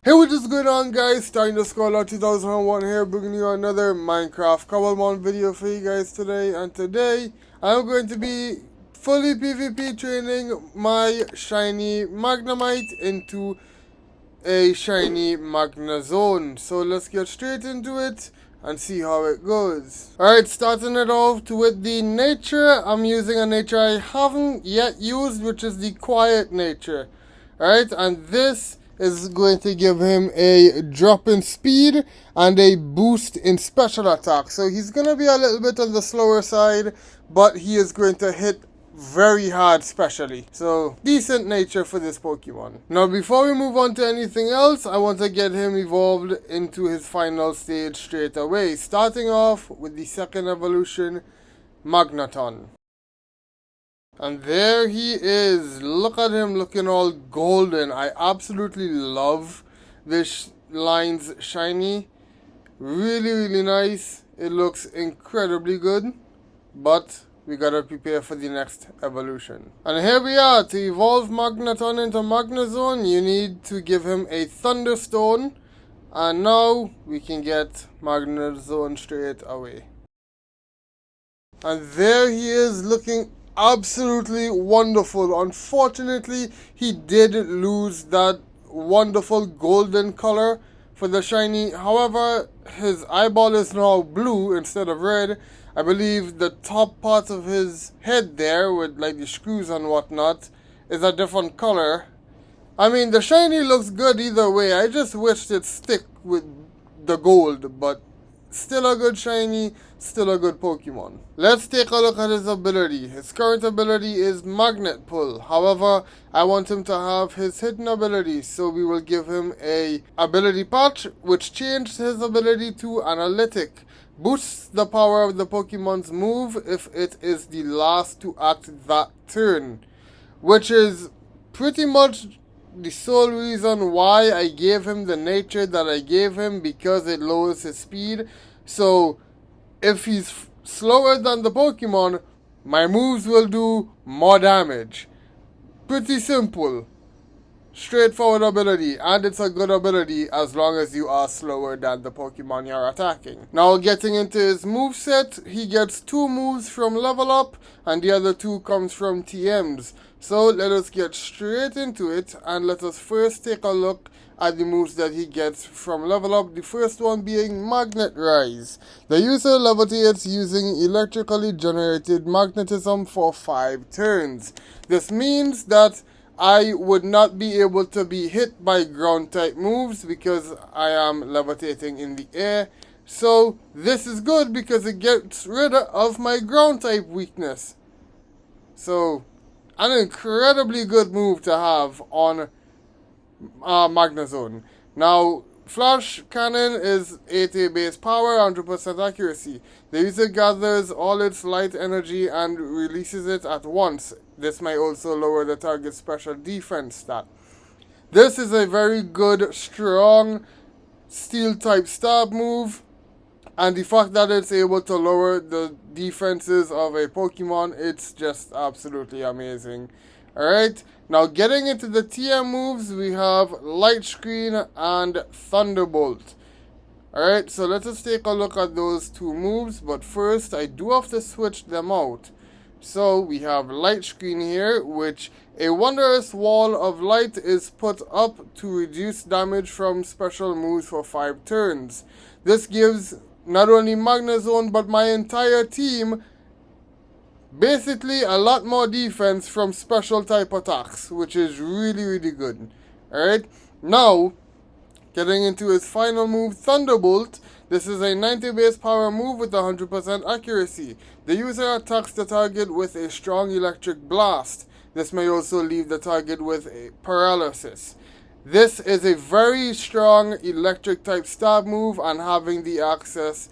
Hey, what is going on, guys? Starting the Scholar 2001 here, bringing you another Minecraft Cobblemon video for you guys today. And today, I'm going to be fully PvP training my Shiny Magnemite into a Shiny Magnezone. So let's get straight into it and see how it goes. Alright, starting it off with the nature. I'm using a nature I haven't yet used, which is the quiet nature. Alright, and this is going to give him a drop in speed and a boost in special attack. So he's going to be a little bit on the slower side, but he is going to hit very hard specially. So decent nature for this Pokemon. Now before we move on to anything else, I want to get him evolved into his final stage straight away. Starting off with the second evolution, Magneton. And there he is. Look at him looking all golden. I absolutely love this line's shiny. Really nice. It looks incredibly good. But we gotta prepare for the next evolution. And here we are. To evolve Magneton into Magnezone, you need to give him a Thunderstone. And now we can get Magnezone straight away. And there he is looking absolutely wonderful. Unfortunately, he did lose that wonderful golden color for the shiny. However, his eyeball is now blue instead of red. I believe the top part of his head there with like the screws and whatnot is a different color. I mean, the shiny looks good either way. I just wished it stick with the gold, but still a good shiny, still a good Pokemon. Let's take a look at his ability. His current ability is Magnet Pull. However, I want him to have his hidden ability, so we will give him a ability patch, which changed his ability to Analytic. Boosts the power of the Pokemon's move if it is the last to act that turn, which is pretty much the sole reason why I gave him the nature that I gave him, because it lowers his speed. So if he's slower than the Pokemon, my moves will do more damage. Pretty simple. Straightforward ability, and it's a good ability as long as you are slower than the Pokemon you're attacking. Now getting into his moveset, he gets 2 moves from level up and the other 2 comes from TMs. So let us get straight into it, and let us first take a look at the moves that he gets from level up. The first one being Magnet Rise. The user levitates using electrically generated magnetism for 5 turns. This means that I would not be able to be hit by ground type moves because I am levitating in the air. So this is good because it gets rid of my ground type weakness. So an incredibly good move to have on Magnezone. Now, Flash Cannon is 80 base power, 100% accuracy. The user gathers all its light energy and releases it at once. This may also lower the target's special defense stat. This is a very good, strong steel type stab move, and the fact that it's able to lower the defenses of a Pokemon, it's just absolutely amazing. Alright, now getting into the TM moves, we have Light Screen and Thunderbolt. Alright, so let us take a look at those 2 moves, but first I do have to switch them out. So we have Light Screen here, which a wondrous wall of light is put up to reduce damage from special moves for 5 turns. This gives not only Magnezone but my entire team basically a lot more defense from special type attacks, which is really good. Alright, now getting into his final move, Thunderbolt. This is a 90 base power move with 100% accuracy. The user attacks the target with a strong electric blast. This may also leave the target with a paralysis. This is a very strong electric type stab move, and having the access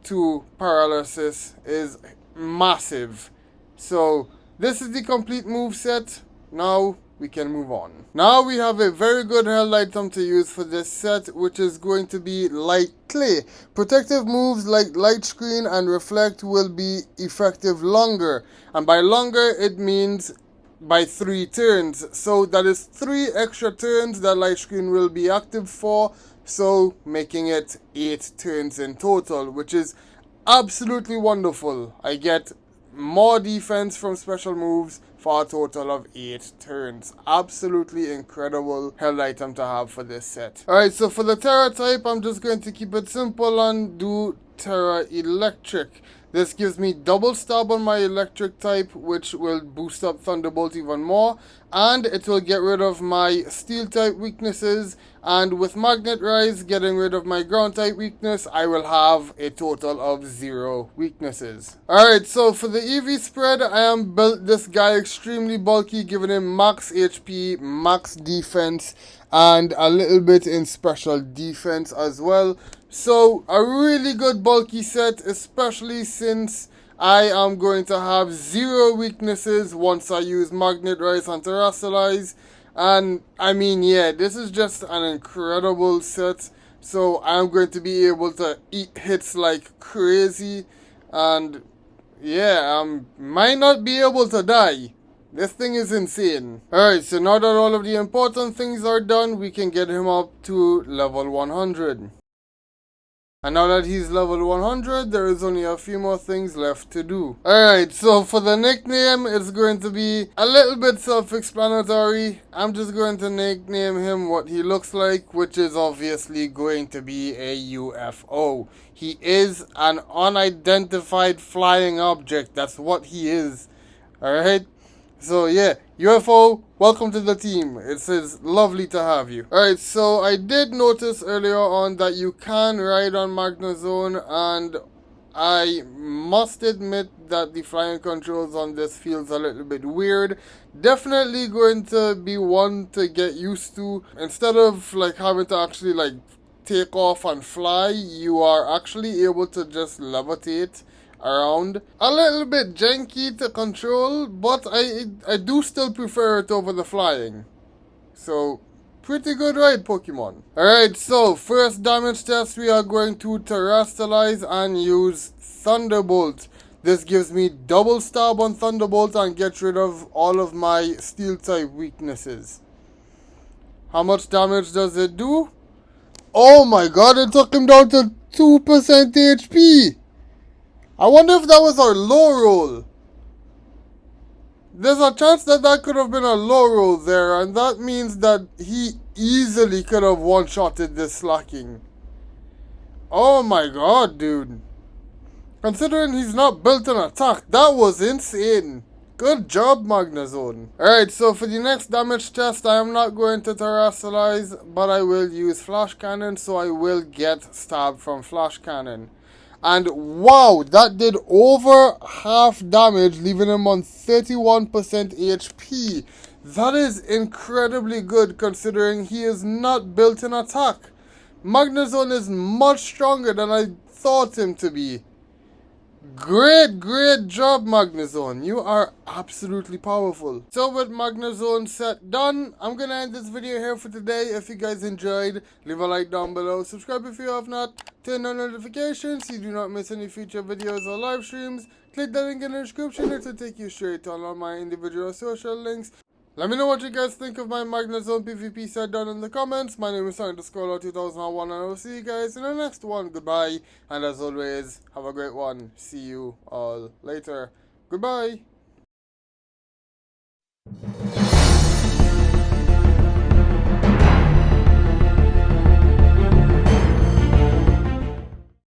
to paralysis is massive. So this is the complete move set. Now we can move on. Now we have a very good held item to use for this set, which is going to be Light Clay. Protective moves like Light Screen and Reflect will be effective longer, and by longer it means by 3 turns. So that is 3 extra turns that light screen will be active for. So making it 8 turns in total, which is absolutely wonderful. I get more defense from special moves for a total of 8 turns. Absolutely incredible held item to have for this set. Alright, so for the Terra type, I'm just going to keep it simple and do Terra Electric. This gives me double stab on my electric type, which will boost up Thunderbolt even more, and it will get rid of my steel type weaknesses, and with Magnet Rise getting rid of my ground type weakness, I will have a total of 0 weaknesses. Alright, so for the EV spread, I am built this guy extremely bulky, giving him max HP, max defense, and a little bit in special defense as well. So a really good bulky set, especially since I am going to have 0 weaknesses once I use Magnet Rise and Terrasilize. And I mean, yeah, this is just an incredible set. So I'm going to be able to eat hits like crazy. And yeah, might not be able to die. This thing is insane. Alright, so now that all of the important things are done, we can get him up to level 100. And now that he's level 100, there is only a few more things left to do. Alright, so for the nickname, it's going to be a little bit self-explanatory. I'm just going to nickname him what he looks like, which is obviously going to be a UFO. He is an unidentified flying object. That's what he is. Alright? So yeah, UFO, welcome to the team. It says lovely to have you. Alright, so I did notice earlier on that you can ride on Magnezone, and I must admit that the flying controls on this feels a little bit weird. Definitely going to be one to get used to. Instead of like having to actually like take off and fly, you are actually able to just levitate around. A little bit janky to control, but I do still prefer it over the flying. So, pretty good ride, Pokemon. Alright, so first damage test, we are going to Terrasilize and use Thunderbolt. This gives me double stab on Thunderbolt and gets rid of all of my steel type weaknesses. How much damage does it do? Oh my god, it took him down to 2% HP! I wonder if that was our low roll. There's a chance that that could have been a low roll there, and that means that he easily could have one-shotted this slacking. Oh my god, dude. Considering he's not built an attack, that was insane. Good job, Magnezone. Alright, so for the next damage test, I am not going to Terrasilize, but I will use Flash Cannon, so I will get stabbed from Flash Cannon. And wow, that did over half damage, leaving him on 31% HP. That is incredibly good considering he is not built in attack. Magnezone is much stronger than I thought him to be. Great job, Magnezone. You are absolutely powerful. So with Magnezone set done, I'm gonna end this video here for today. If you guys enjoyed, leave a like down below. Subscribe if you have not. Turn on notifications so you do not miss any future videos or live streams. Click the link in the description. It will take you straight to all my individual social links. Let me know what you guys think of my Magnezone PvP set down in the comments. My name is STRONG2001 and I will see you guys in the next one. Goodbye, and as always, have a great one. See you all later. Goodbye.